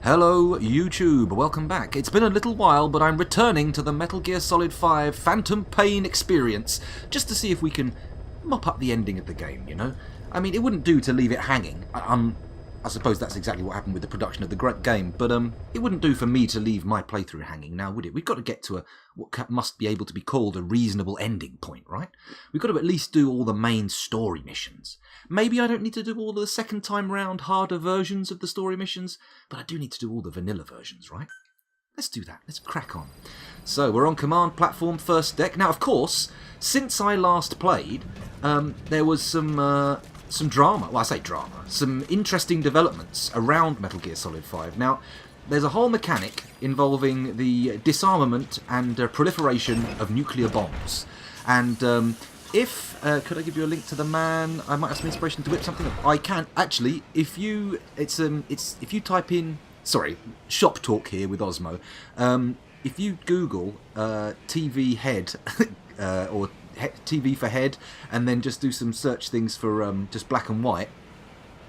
Hello YouTube, welcome back. It's been a little while, but I'm returning to the Metal Gear Solid 5 Phantom Pain experience, just to see if we can mop up the ending of the game, you know? I mean, it wouldn't do to leave it hanging. I suppose that's exactly what happened with the production of the great game, but it wouldn't do for me to leave my playthrough hanging now, would it? We've got to get to what must be able to be called a reasonable ending point, right? We've got to at least do all the main story missions. Maybe I don't need to do all the second time round harder versions of the story missions, but I do need to do all the vanilla versions, right? Let's do that. Let's crack on. So, we're on command platform first deck. Now, of course, since I last played, there was some drama. Well, I say drama. Some interesting developments around Metal Gear Solid 5. Now, there's a whole mechanic involving the disarmament and proliferation of nuclear bombs. And could I give you a link to the man? I might have some inspiration to whip something up. I can actually. If you type in, sorry, shop talk here with Osmo. If you Google TV head or TV for head, and then just do some search things for just black and white.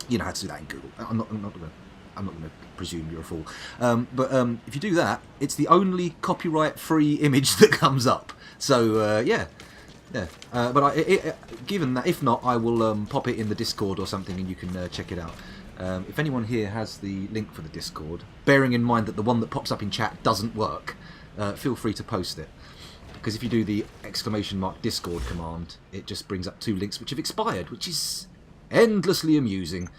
You know how to do that in Google. I'm not going to presume you're a fool. But if you do that, it's the only copyright-free image that comes up. So yeah. But given that, if not, I will pop it in the Discord or something, and you can check it out. If anyone here has the link for the Discord, bearing in mind that the one that pops up in chat doesn't work, feel free to post it. Because if you do the !Discord command, it just brings up 2 links which have expired, which is endlessly amusing.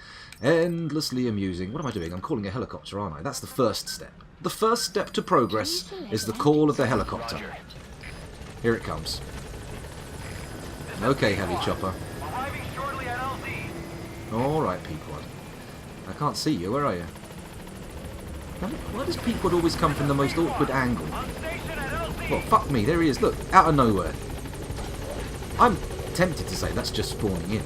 Endlessly amusing. What am I doing? I'm calling a helicopter, aren't I? That's the first step. The first step to progress is the call of the helicopter. Here it comes. Okay, heavy chopper. Alright, Pequod. I can't see you. Where are you? Why does Pequod always come from the most awkward angle? Well, fuck me, there he is, look, out of nowhere. I'm tempted to say that's just spawning in.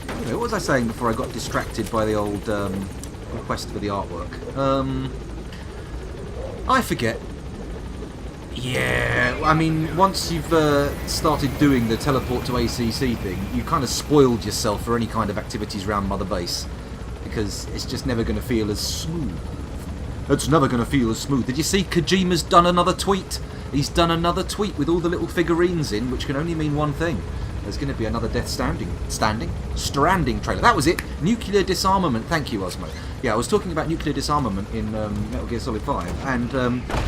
Anyway, what was I saying before I got distracted by the old request for the artwork? I forget. Yeah, I mean, once you've started doing the teleport to ACC thing, you kind of spoiled yourself for any kind of activities around Mother Base. Because it's just never going to feel as smooth. It's never going to feel as smooth. Did you see Kojima's done another tweet? He's done another tweet with all the little figurines in, which can only mean one thing. There's going to be another Death Stranding trailer. That was it. Nuclear disarmament. Thank you, Osmo. Yeah, I was talking about nuclear disarmament in Metal Gear Solid 5, and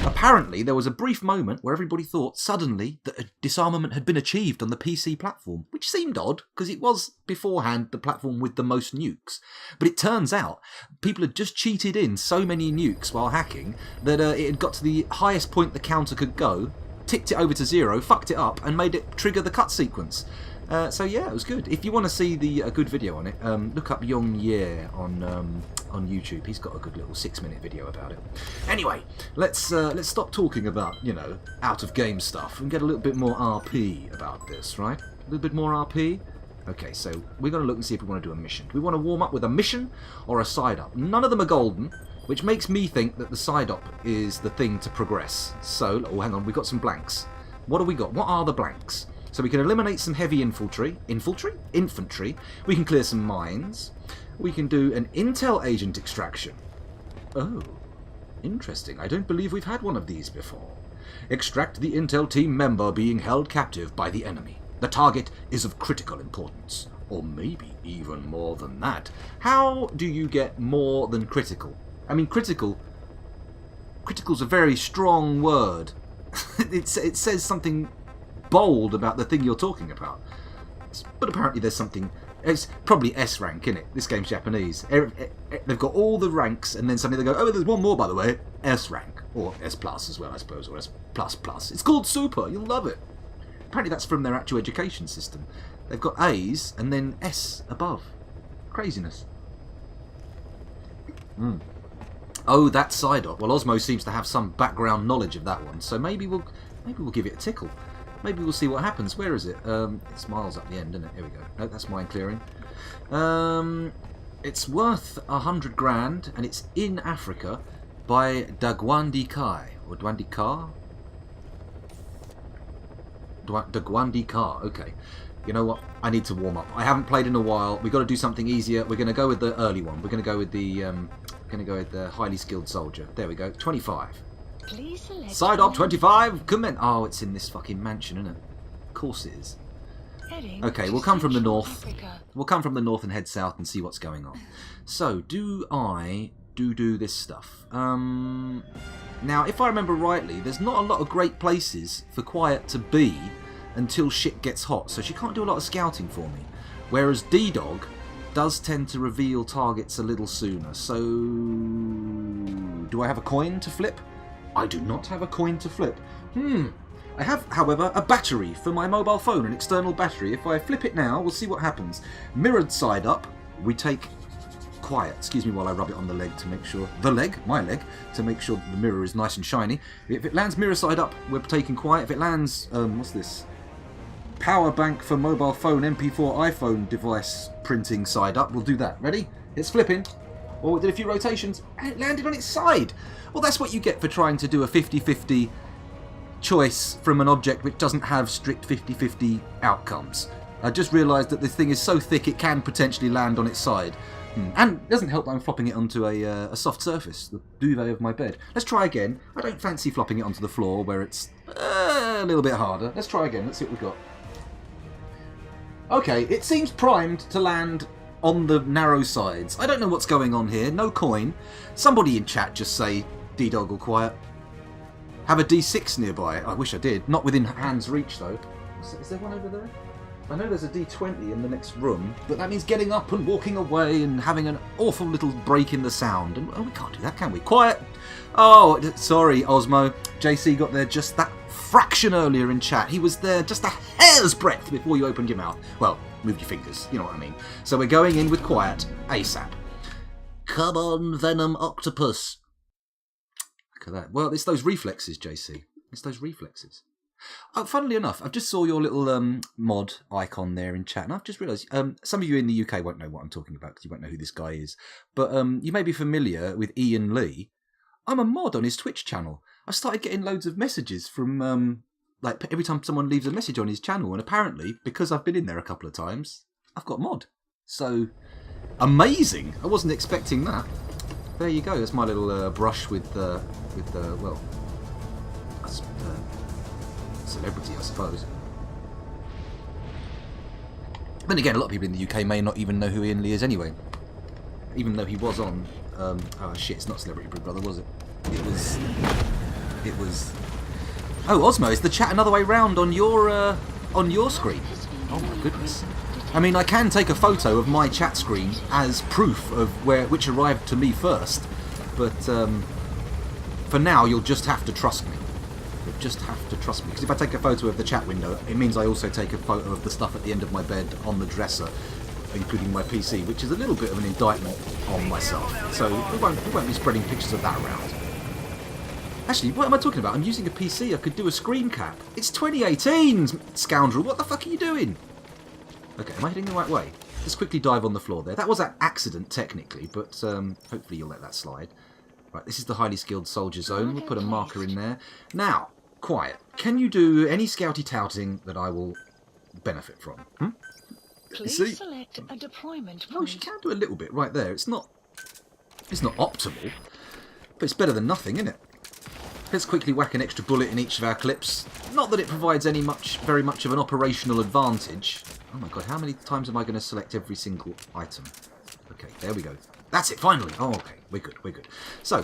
apparently there was a brief moment where everybody thought suddenly that a disarmament had been achieved on the PC platform, which seemed odd, because it was beforehand the platform with the most nukes. But it turns out people had just cheated in so many nukes while hacking that it had got to the highest point the counter could go, ticked it over to 0, fucked it up, and made it trigger the cut sequence. So yeah, it was good. If you want to see the good video on it, look up Yong Ye on YouTube. He's got a good little 6-minute video about it. Anyway, let's stop talking about, you know, out of game stuff and get a little bit more RP about this, right? A little bit more RP. Okay, so we're going to look and see if we want to do a mission. Do we want to warm up with a mission or a side up? None of them are golden, which makes me think that the side up is the thing to progress. So, oh, hang on, we've got some blanks. What do we got? What are the blanks? So we can eliminate some heavy infantry. We can clear some mines. We can do an intel agent extraction. Oh, interesting. I don't believe we've had one of these before. Extract the intel team member being held captive by the enemy. The target is of critical importance. Or maybe even more than that. How do you get more than critical? I mean, critical's a very strong word. It says something bold about the thing you're talking about. But apparently there's something. It's probably S rank, innit? This game's Japanese. They've got all the ranks, and then suddenly they go, oh, there's one more, by the way. S rank. Or S plus as well, I suppose, or S plus plus. It's called Super. You'll love it. Apparently that's from their actual education system. They've got A's and then S above. Craziness. Oh, that side up. Well, Osmo seems to have some background knowledge of that one, so maybe we'll give it a tickle. Maybe we'll see what happens. Where is it? It's miles up the end, isn't it? Here we go. No, that's mine clearing. It's worth 100 grand, and it's in Africa by Dagwandi Kai. Or Dwandi Ka? Dagwandi Ka, okay. You know what? I need to warm up. I haven't played in a while. We've got to do something easier. We're going to go with the early one. We're going to go with the highly skilled soldier. There we go. 25. Please select Side op 25. Comment. Oh, it's in this fucking mansion, isn't it? Of course it is. Okay, we'll come from the north. We'll come from the north and head south and see what's going on. So, do I do this stuff? Now, if I remember rightly, there's not a lot of great places for Quiet to be until shit gets hot, so she can't do a lot of scouting for me. Whereas D-Dog does tend to reveal targets a little sooner. So, do I have a coin to flip? I do not have a coin to flip. I have, however, a battery for my mobile phone, an external battery. If I flip it now, we'll see what happens. Mirrored side up, we take Quiet. Excuse me while I rub it on the leg to make sure... my leg, to make sure the mirror is nice and shiny. If it lands mirror side up, we're taking Quiet. If it lands, what's this? Power bank for mobile phone, MP4 iPhone device printing side up. We'll do that. Ready? It's flipping. Oh, it did a few rotations, and it landed on its side. Well, that's what you get for trying to do a 50-50 choice from an object which doesn't have strict 50-50 outcomes. I just realised that this thing is so thick it can potentially land on its side. And it doesn't help that I'm flopping it onto a soft surface, the duvet of my bed. Let's try again. I don't fancy flopping it onto the floor where it's a little bit harder. Let's try again. Let's see what we've got. Okay, it seems primed to land on the narrow sides. I don't know what's going on here. No coin. Somebody in chat just say D-Dog or Quiet. Have a D6 nearby. I wish I did. Not within hand's reach, though. Is there one over there? I know there's a D20 in the next room, but that means getting up and walking away and having an awful little break in the sound. And we can't do that, can we? Quiet! Oh, sorry, Osmo. JC got there just that fraction earlier in chat. He was there just a hair's breadth before you opened your mouth. Well, moved your fingers, you know what I mean. So we're going in with Quiet ASAP. Come on, Venom Octopus. Look at that. Well, it's those reflexes, JC. It's those reflexes. Oh, funnily enough, I've just saw your little mod icon there in chat, and I've just realised some of you in the UK won't know what I'm talking about because you won't know who this guy is. But you may be familiar with Ian Lee. I'm a mod on his Twitch channel. I started getting loads of messages from like every time someone leaves a message on his channel, and apparently because I've been in there a couple of times, I've got mod. So amazing! I wasn't expecting that. There you go. That's my little brush with well. Celebrity, I suppose. Then again, a lot of people in the UK may not even know who Ian Lee is anyway. Even though he was on... oh shit, it's not Celebrity Big Brother, was it? It was... Oh, Osmo, is the chat another way round on your screen? Oh my goodness. I mean, I can take a photo of my chat screen as proof of which arrived to me first, but for now, you'll just have to trust me. Just have to trust me, because if I take a photo of the chat window, it means I also take a photo of the stuff at the end of my bed on the dresser, including my PC, which is a little bit of an indictment on myself. So we won't be spreading pictures of that around. Actually, what am I talking about? I'm using a PC. I could do a screen cap. It's 2018, Scoundrel. What the fuck are you doing? Okay, am I heading the right way? Just quickly dive on the floor there. That was an accident, technically, but hopefully you'll let that slide. Right, this is the highly skilled soldier zone. We'll put a marker in there. Now, Quiet, can you do any scouty touting that I will benefit from? Please select a deployment point. Oh, she can do a little bit right there. It's not optimal, but it's better than nothing, isn't it? Let's quickly whack an extra bullet in each of our clips. Not that it provides very much of an operational advantage. Oh my god, how many times am I going to select every single item? Okay, there we go. That's it, finally. Oh, okay, we're good. So,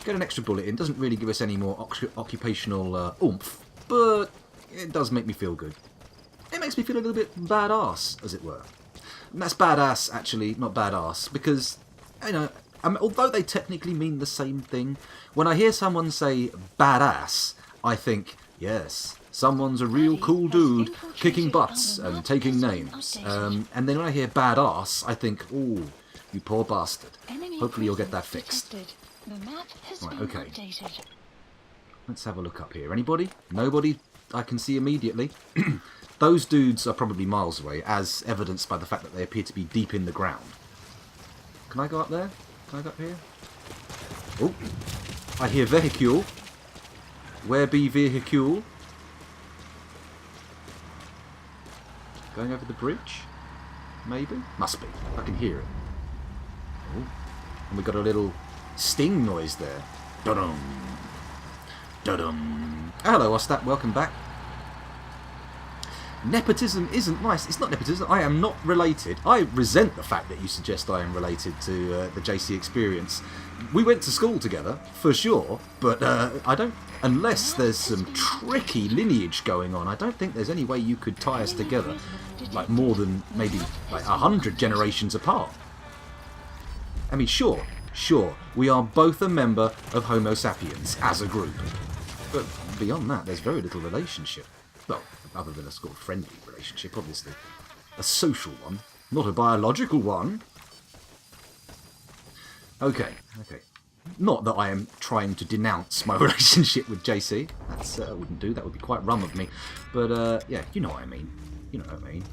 get an extra bullet in. Doesn't really give us any more occupational oomph, but it does make me feel good. It makes me feel a little bit badass, as it were. And that's badass, actually, not badass, because, you know, although they technically mean the same thing, when I hear someone say badass, I think, yes, someone's a real cool dude kicking butts and taking names. And then when I hear badass, I think, ooh, you poor bastard. Hopefully you'll get that fixed. Right, okay. Let's have a look up here. Anybody? Nobody I can see immediately. Those dudes are probably miles away, as evidenced by the fact that they appear to be deep in the ground. Can I go up there? Can I go up here? Oh, I hear vehicle. Where be vehicle? Going over the bridge? Maybe? Must be. I can hear it. Oh. And we got a little sting noise there. Da-dum. Da-dum. Hello, Ostap. Welcome back. Nepotism isn't nice. It's not nepotism. I am not related. I resent the fact that you suggest I am related to the JC experience. We went to school together, for sure, but I don't... Unless there's some tricky lineage going on, I don't think there's any way you could tie us together, like more than maybe like 100 generations apart. I mean, sure, we are both a member of Homo sapiens as a group, but beyond that, there's very little relationship. Well, other than a sort of friendly relationship, obviously. A social one, not a biological one. Okay. Not that I am trying to denounce my relationship with JC. That's I wouldn't do. That would be quite rum of me. But yeah, you know what I mean. You know what I mean.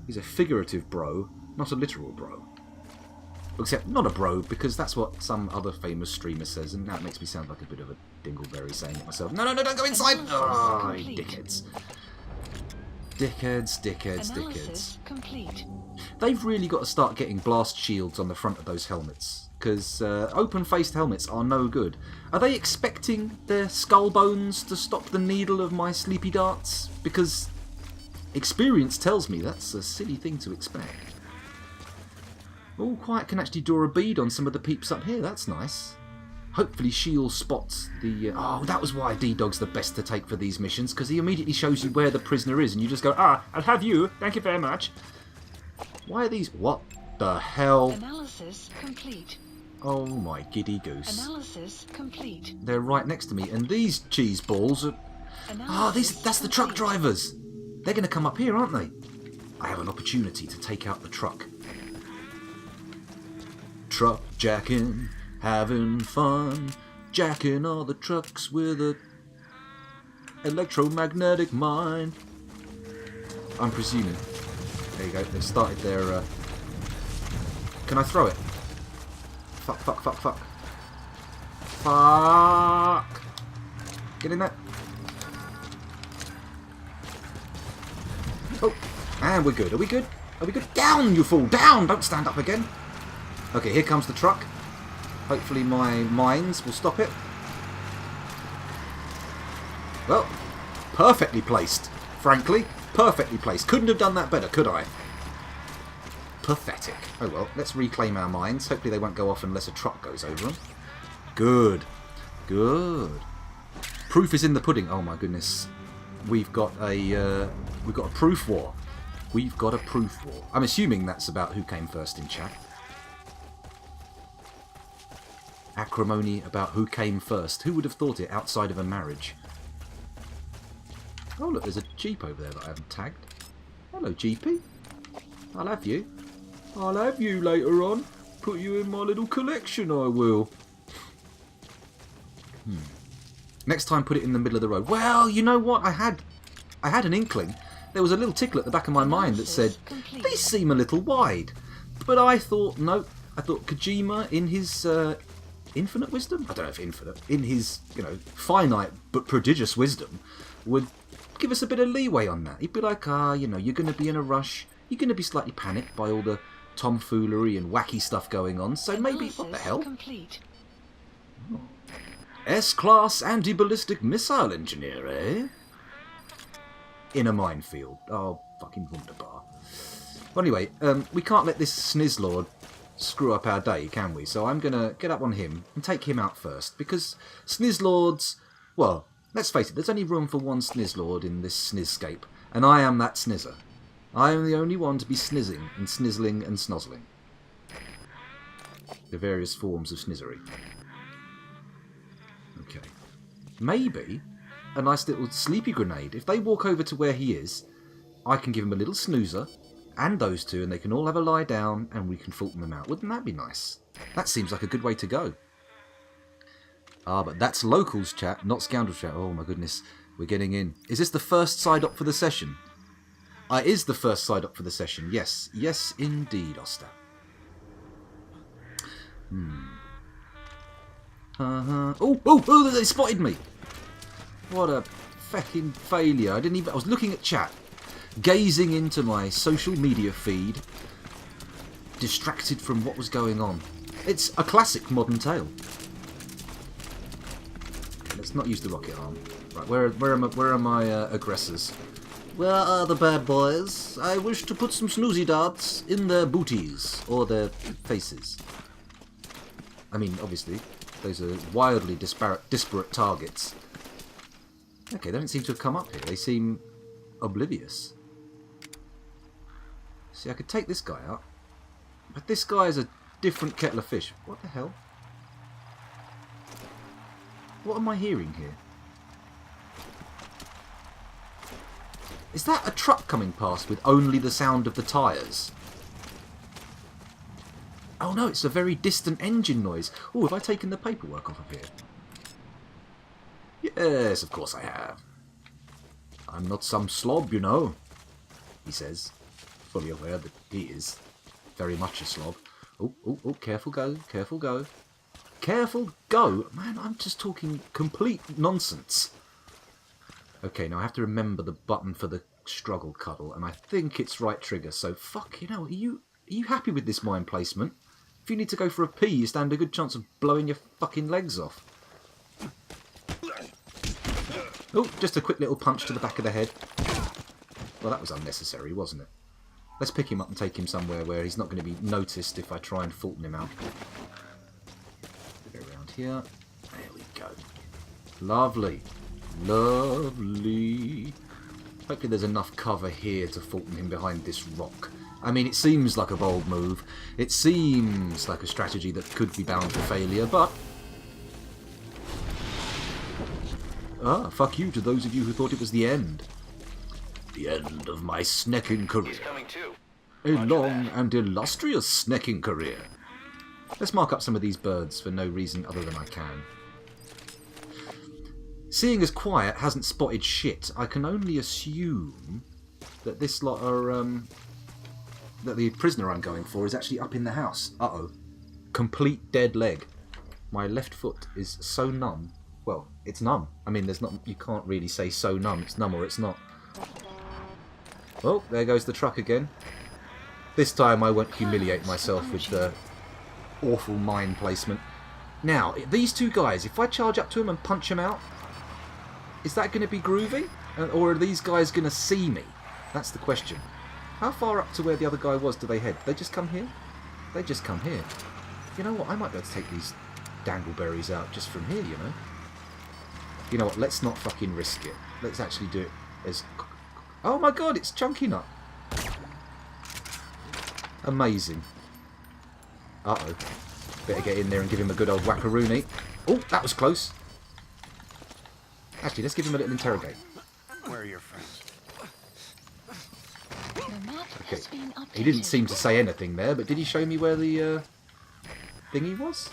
He's a figurative bro, not a literal bro. Except not a bro, because that's what some other famous streamer says, and that makes me sound like a bit of a dingleberry saying it myself. No, don't go inside! Oh, dickheads. Dickheads. Complete. They've really got to start getting blast shields on the front of those helmets, because open-faced helmets are no good. Are they expecting their skull bones to stop the needle of my sleepy darts? Because experience tells me that's a silly thing to expect. Oh, Quiet can actually draw a bead on some of the peeps up here. That's nice. Hopefully Shield spots the... oh, that was why D-Dog's the best to take for these missions, because he immediately shows you where the prisoner is, and you just go, I'll have you. Thank you very much. Why are these... What the hell? Analysis complete. Oh, my giddy goose. Analysis complete. They're right next to me, and these cheese balls are... that's the truck drivers. They're going to come up here, aren't they? I have an opportunity to take out the truck. Truck jacking, having fun, jacking all the trucks with a electromagnetic mind. I'm presuming. There you go, they've started their... Can I throw it? Fuck. Fuck! Get in there. Oh, and we're good. Are we good? Down, you fool! Down! Don't stand up again. Okay, here comes the truck. Hopefully my mines will stop it. Well, perfectly placed, frankly. Perfectly placed. Couldn't have done that better, could I? Pathetic. Oh well, let's reclaim our mines. Hopefully they won't go off unless a truck goes over them. Good. Proof is in the pudding. Oh my goodness. We've got a proof war. I'm assuming that's about who came first in chat. Acrimony about who came first. Who would have thought it outside of a marriage? Oh look, there's a Jeep over there that I haven't tagged. Hello Jeepy. I'll have you. I'll have you later on. Put you in my little collection, I will. Next time put it in the middle of the road. Well, you know what? I had an inkling. There was a little tickle at the back of my mind that said, these seem a little wide. But I thought, no. I thought Kojima, in his... infinite wisdom? I don't know if infinite. In his, finite but prodigious wisdom, would give us a bit of leeway on that. He'd be like, you're going to be in a rush. You're going to be slightly panicked by all the tomfoolery and wacky stuff going on. So maybe, what the hell? Oh. S-class anti-ballistic missile engineer, eh? In a minefield. Oh, fucking wunderbar. Well, anyway, we can't let this snizzlord screw up our day, can we? So I'm going to get up on him and take him out first, because snizzlords, well, let's face it, there's only room for one snizzlord in this snizzscape, and I am that snizzer. I am the only one to be snizzing and snizzling and snozzling. The various forms of snizzery. Okay. Maybe a nice little sleepy grenade. If they walk over to where he is, I can give him a little snoozer, and those two, and they can all have a lie down, and we can Fulton them out. Wouldn't that be nice? That seems like a good way to go. But that's locals chat, not Scoundrel chat. Oh my goodness, we're getting in. Is this the first side up for the session? It is the first side up for the session, yes. Yes, indeed, Oster. Oh, they spotted me! What a fucking failure. I was looking at chat. gazing into my social media feed, distracted from what was going on. It's a classic modern tale. Let's not use the rocket arm. Right, where are my aggressors? Where are the bad boys? I wish to put some snoozy darts in their booties or their faces. I mean, obviously, those are wildly disparate targets. Okay, they don't seem to have come up here. They seem oblivious. See, I could take this guy out, but this guy is a different kettle of fish. What the hell? What am I hearing here? Is that a truck coming past with only the sound of the tyres? Oh no, it's a very distant engine noise. Oh, have I taken the paperwork off of here? Yes, of course I have. I'm not some slob, you know, he says, fully aware that he is very much a slob. Oh, oh, oh, careful go, careful go. Careful go? Man, I'm just talking complete nonsense. Okay, now I have to remember the button for the struggle cuddle, and I think it's right trigger, so fuck, you know, are you happy with this mine placement? If you need to go for a pee, you stand a good chance of blowing your fucking legs off. Oh, just a quick little punch to the back of the head. Well, that was unnecessary, wasn't it? Let's pick him up and take him somewhere where he's not going to be noticed if I try and Fulton him out. Go around here. There we go. Lovely. Lovely. Hopefully there's enough cover here to Fulton him behind this rock. I mean, it seems like a bold move. It seems like a strategy that could be bound for failure, but... Ah, fuck you to those of you who thought it was the end. The end of my snecking career. He's coming too. A long and illustrious snecking career. Let's mark up some of these birds for no reason other than I can. Seeing as Quiet hasn't spotted shit, I can only assume that this lot are, that the prisoner I'm going for is actually up in the house. Uh-oh. Complete dead leg. My left foot is so numb. Well, it's numb. I mean, there's not. You can't really say so numb. It's numb or it's not. Oh, there goes the truck again. This time I won't humiliate myself with the awful mine placement. Now, these two guys, if I charge up to them and punch them out, is that going to be groovy? Or are these guys going to see me? That's the question. How far up to where the other guy was do they head? They just come here? They just come here. You know what? I might be able to take these dangleberries out just from here, you know? You know what? Let's not fucking risk it. Let's actually do it as... Oh my god, it's Chunky Nut. Amazing. Uh-oh. Better get in there and give him a good old whackaroony. Oh, that was close. Actually, let's give him a little interrogate. Where are your friends? Okay. He didn't seem to say anything there, but did he show me where the thingy was?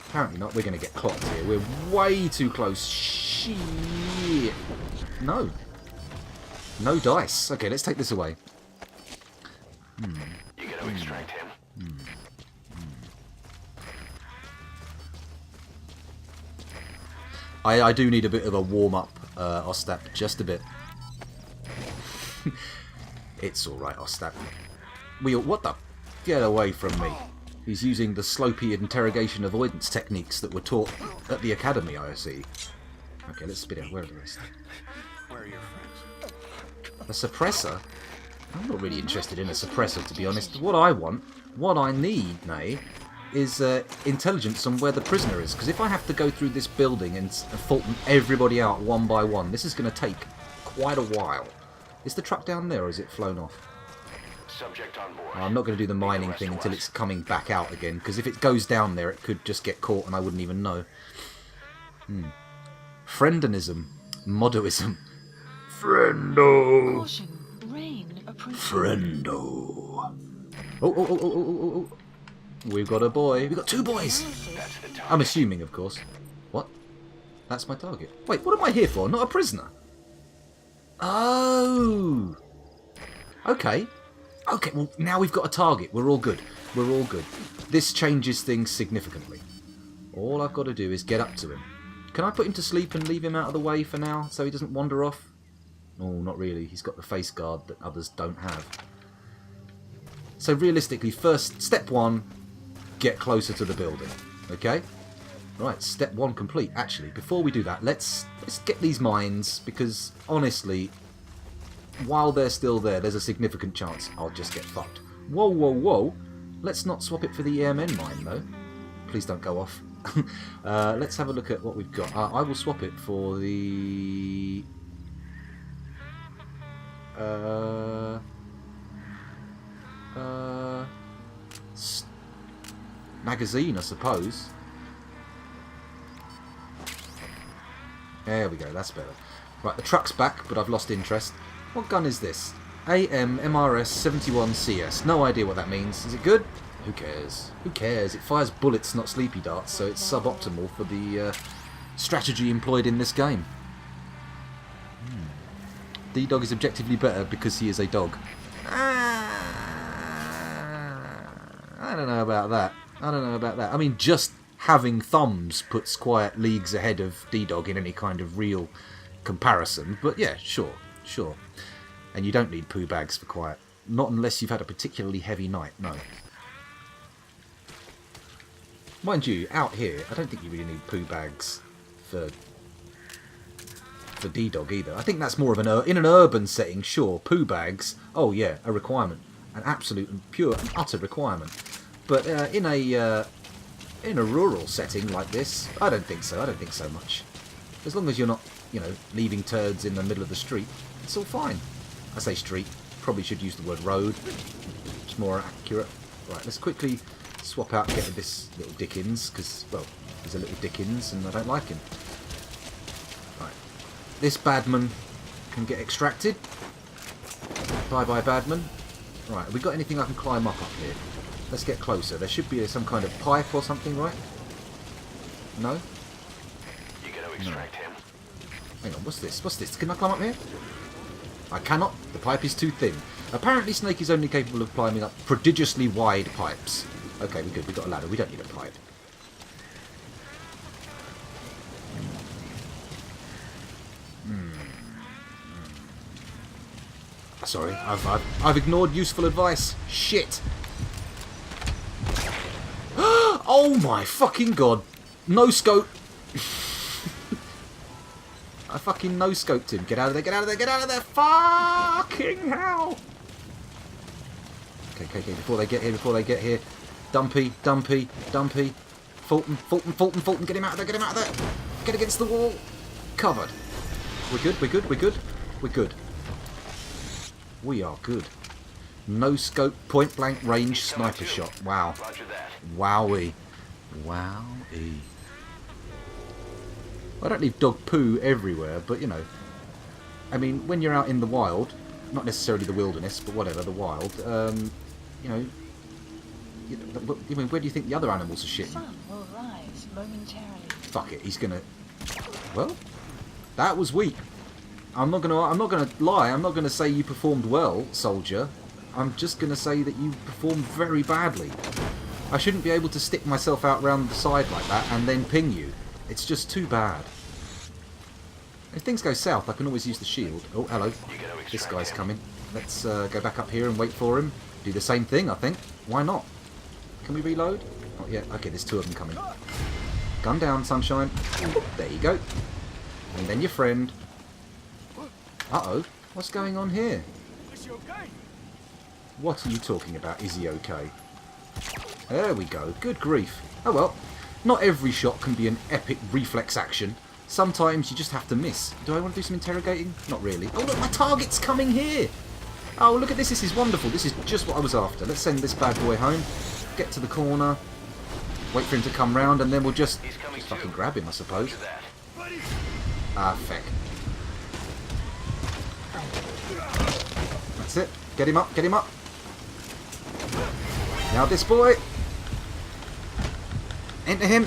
Apparently not. We're going to get clocked here. We're way too close. Shit. No. No dice. Okay, let's take this away. You gotta extract him. I do need a bit of a warm-up, Ostap. Just a bit. It's alright, Ostap. What the? Get away from me. He's using the slopey interrogation avoidance techniques that were taught at the academy, I see. Okay, let's spit out. Where are the rest? Where are your friends? A suppressor? I'm not really interested in a suppressor, to be honest. What I want, what I need, Nay, is intelligence on where the prisoner is. Because if I have to go through this building and Fulton everybody out one by one, this is going to take quite a while. Is the truck down there, or is it flown off? Subject on board. I'm not going to do the mining thing until it's coming back out again, because if it goes down there, it could just get caught and I wouldn't even know. Friendonism. Modoism. Friendo. Caution. Rain approaching. Friendo. Oh. We've got a boy. We've got two boys. That's the target. I'm assuming, of course. What? That's my target. Wait, what am I here for? Not a prisoner. Oh. Okay. Okay, well, now we've got a target. We're all good. We're all good. This changes things significantly. All I've got to do is get up to him. Can I put him to sleep and leave him out of the way for now so he doesn't wander off? Oh, not really. He's got the face guard that others don't have. So realistically, first, step 1, get closer to the building. Okay? Right, step 1 complete. Actually, before we do that, let's get these mines, because honestly, while they're still there, there's a significant chance I'll just get fucked. Whoa, whoa, whoa. Let's not swap it for the airmen mine, though. Please don't go off. Let's have a look at what we've got. I will swap it for the... magazine, I suppose. There we go, that's better. Right, the truck's back, but I've lost interest. What gun is this? AM MRS 71CS. No idea what that means. Is it good? Who cares? Who cares? It fires bullets, not sleepy darts, so it's suboptimal for the strategy employed in this game. D-Dog is objectively better because he is a dog. I don't know about that. I don't know about that. I mean, just having thumbs puts quite leagues ahead of D-Dog in any kind of real comparison. But yeah, sure, sure. And you don't need poo bags for quiet. Not unless you've had a particularly heavy night, no. Mind you, out here, I don't think you really need poo bags for D-Dog either. I think that's more of in an urban setting, sure, poo bags, oh yeah, a requirement. An absolute and pure and utter requirement. But in a rural setting like this, I don't think so. I don't think so much. As long as you're not, you know, leaving turds in the middle of the street, it's all fine. I say street, probably should use the word road. It's more accurate. Right, let's quickly swap out and get this little Dickens, because, well, he's a little Dickens and I don't like him. Right, this badman can get extracted. Bye-bye, badman. Right, have we got anything I can climb up here? Let's get closer. There should be some kind of pipe or something, right? No? You gotta extract him. Hang on, what's this? What's this? Can I climb up here? I cannot. The pipe is too thin. Apparently Snake is only capable of climbing up prodigiously wide pipes. Okay, we're good. We've got a ladder. We don't need a pipe. Sorry, I've ignored useful advice. Shit. Oh my fucking god. No scope. I fucking no scoped him. Get out of there, get out of there, get out of there. Fucking hell. Okay, before they get here. Dumpy. Fulton. Get him out of there, get him out of there. Get against the wall. Covered. We're good. We are good. No scope, point blank range sniper shot. Wow. Roger that. Wowie. I don't leave dog poo everywhere, but you know. I mean, when you're out in the wild, not necessarily the wilderness, but whatever, the wild, you know, I mean, where do you think the other animals are shitting? Sun will rise momentarily. Fuck it, he's gonna. Well, that was weak. I'm not gonna lie. I'm not gonna say you performed well, soldier. I'm just gonna say that you performed very badly. I shouldn't be able to stick myself out round the side like that and then ping you. It's just too bad. If things go south, I can always use the shield. Oh, hello. This guy's coming. Let's go back up here and wait for him. Do the same thing, I think. Why not? Can we reload? Not yet. Okay, there's two of them coming. Gun down, sunshine. There you go. And then your friend. Uh-oh. What's going on here? What are you talking about? Is he okay? There we go. Good grief. Oh well. Not every shot can be an epic reflex action. Sometimes you just have to miss. Do I want to do some interrogating? Not really. Oh look, my target's coming here! Oh look at this, this is wonderful. This is just what I was after. Let's send this bad boy home. Get to the corner. Wait for him to come round and then we'll just fucking grab him, I suppose. Ah, feck. That's it. Get him up, get him up. Now this boy. Into him.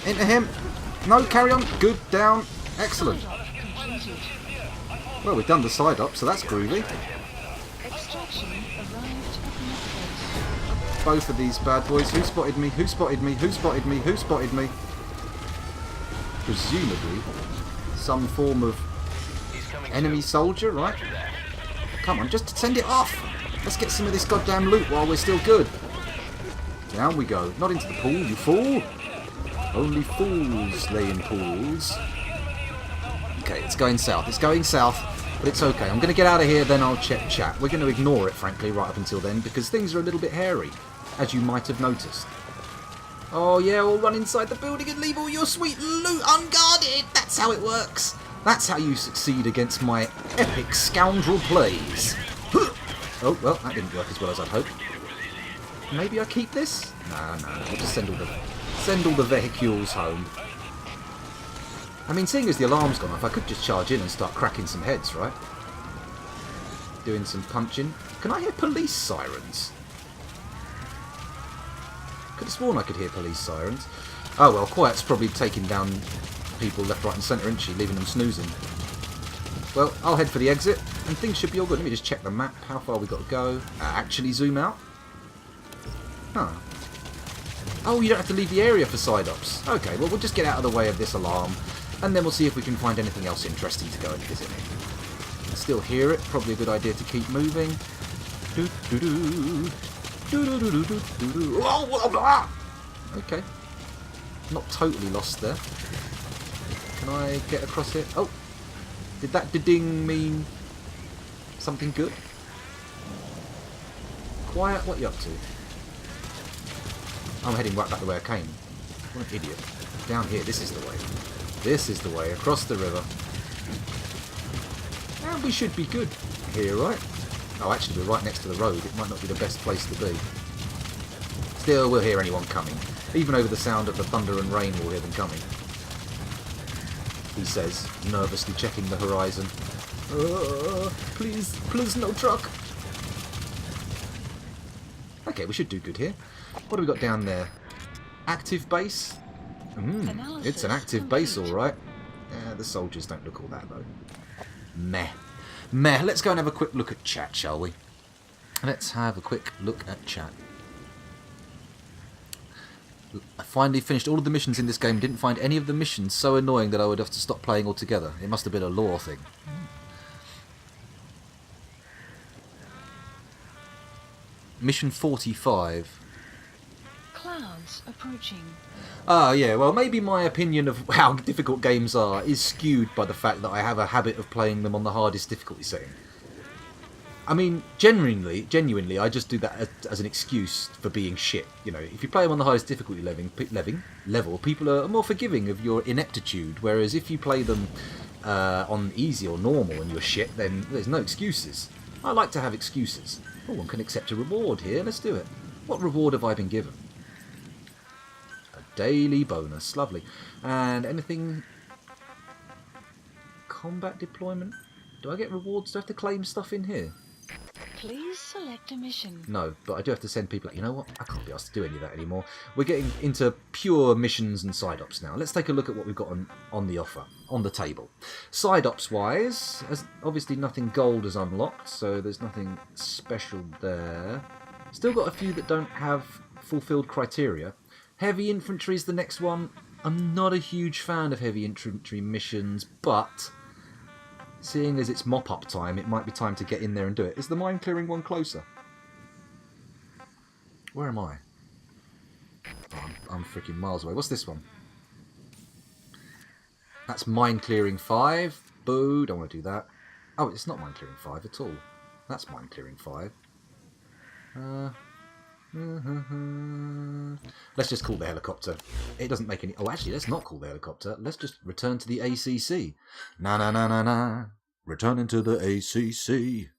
Into him. No, carry on. Good, down. Excellent. Well, we've done the side up, so that's groovy. Extraction arrived at the Both of these bad boys. Who spotted me? Who spotted me? Who spotted me? Who spotted me? Presumably, some form of Enemy soldier, right? Come on, just send it off. Let's get some of this goddamn loot while we're still good. Down we go. Not into the pool, you fool. Only fools lay in pools. Okay, it's going south. It's going south, but it's okay. I'm going to get out of here, then I'll check chat. We're going to ignore it, frankly, right up until then, because things are a little bit hairy, as you might have noticed. Oh yeah, we'll run inside the building and leave all your sweet loot unguarded. That's how it works. That's how you succeed against my epic scoundrel plays. Oh, well, that didn't work as well as I'd hoped. Maybe I keep this? No, we'll just send all the vehicles home. I mean, seeing as the alarm's gone off, I could just charge in and start cracking some heads, right? Doing some punching. Can I hear police sirens? Could have sworn I could hear police sirens. Oh well, Quiet's probably taking down people left, right and centre, isn't she? Leaving them snoozing. Well, I'll head for the exit, and things should be all good. Let me just check the map, how far we've got to go. Actually zoom out. Huh. Oh, you don't have to leave the area for side-ups. Okay, well, we'll just get out of the way of this alarm, and then we'll see if we can find anything else interesting to go and visit. I still hear it. Probably a good idea to keep moving. Okay. Not totally lost there. Can I get across it? Oh! Did that ding mean something good? Quiet, what are you up to? I'm heading right back the way I came. What an idiot. Down here, this is the way. This is the way, across the river. And we should be good here, right? Oh, actually, we're right next to the road. It might not be the best place to be. Still, we'll hear anyone coming. Even over the sound of the thunder and rain, we'll hear them coming. He says, nervously checking the horizon. Please, please, no truck. Okay, we should do good here. What have we got down there? Active base? It's an active base, alright. The soldiers don't look all that, though. Meh. Let's go and have a quick look at chat, shall we? Let's have a quick look at chat. I finally finished all of the missions in this game. Didn't find any of the missions so annoying that I would have to stop playing altogether. It must have been a lore thing. Mission 45. Clouds approaching. Ah, yeah, well, maybe my opinion of how difficult games are is skewed by the fact that I have a habit of playing them on the hardest difficulty setting. I mean, genuinely, I just do that as an excuse for being shit. You know, if you play them on the highest difficulty level, people are more forgiving of your ineptitude, whereas if you play them on easy or normal and you're shit, then there's no excuses. I like to have excuses. Oh, one can accept a reward here. Let's do it. What reward have I been given? A daily bonus. Lovely. And anything... Combat deployment? Do I get rewards? Do I have to claim stuff in here? Please select a mission. No, but I do have to send people... You know what? I can't be asked to do any of that anymore. We're getting into pure missions and side-ops now. Let's take a look at what we've got on the offer, on the table. Side-ops-wise, obviously nothing gold is unlocked, so there's nothing special there. Still got a few that don't have fulfilled criteria. Heavy infantry is the next one. I'm not a huge fan of heavy infantry missions, but... seeing as it's mop-up time, it might be time to get in there and do it. Is the mine-clearing one closer? Where am I? Oh, I'm freaking miles away. What's this one? That's mine-clearing 5. Boo, don't want to do that. Oh, it's not mine-clearing 5 at all. That's mine-clearing 5. Let's just call the helicopter. It doesn't make any... Oh, actually, let's not call the helicopter. Let's just return to the ACC. Na. Returning to the ACC.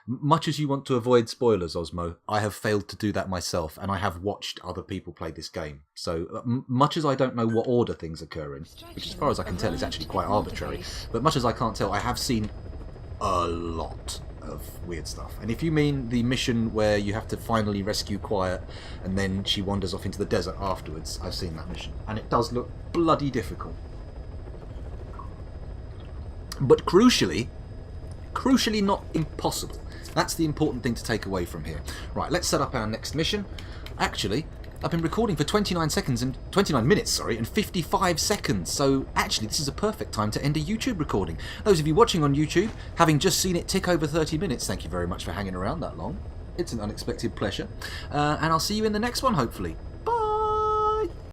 Much as you want to avoid spoilers, Osmo, I have failed to do that myself, and I have watched other people play this game. So, much as I don't know what order things occur in, which as far as I can tell is actually quite arbitrary, but much as I can't tell, I have seen a lot of weird stuff. And if you mean the mission where you have to finally rescue Quiet, and then she wanders off into the desert afterwards, I've seen that mission. And it does look bloody difficult. But crucially not impossible. That's the important thing to take away from here. Right, let's set up our next mission. Actually, I've been recording for 29 minutes, sorry, and 55 seconds. So actually, this is a perfect time to end a YouTube recording. Those of you watching on YouTube, having just seen it tick over 30 minutes, thank you very much for hanging around that long. It's an unexpected pleasure. And I'll see you in the next one, hopefully.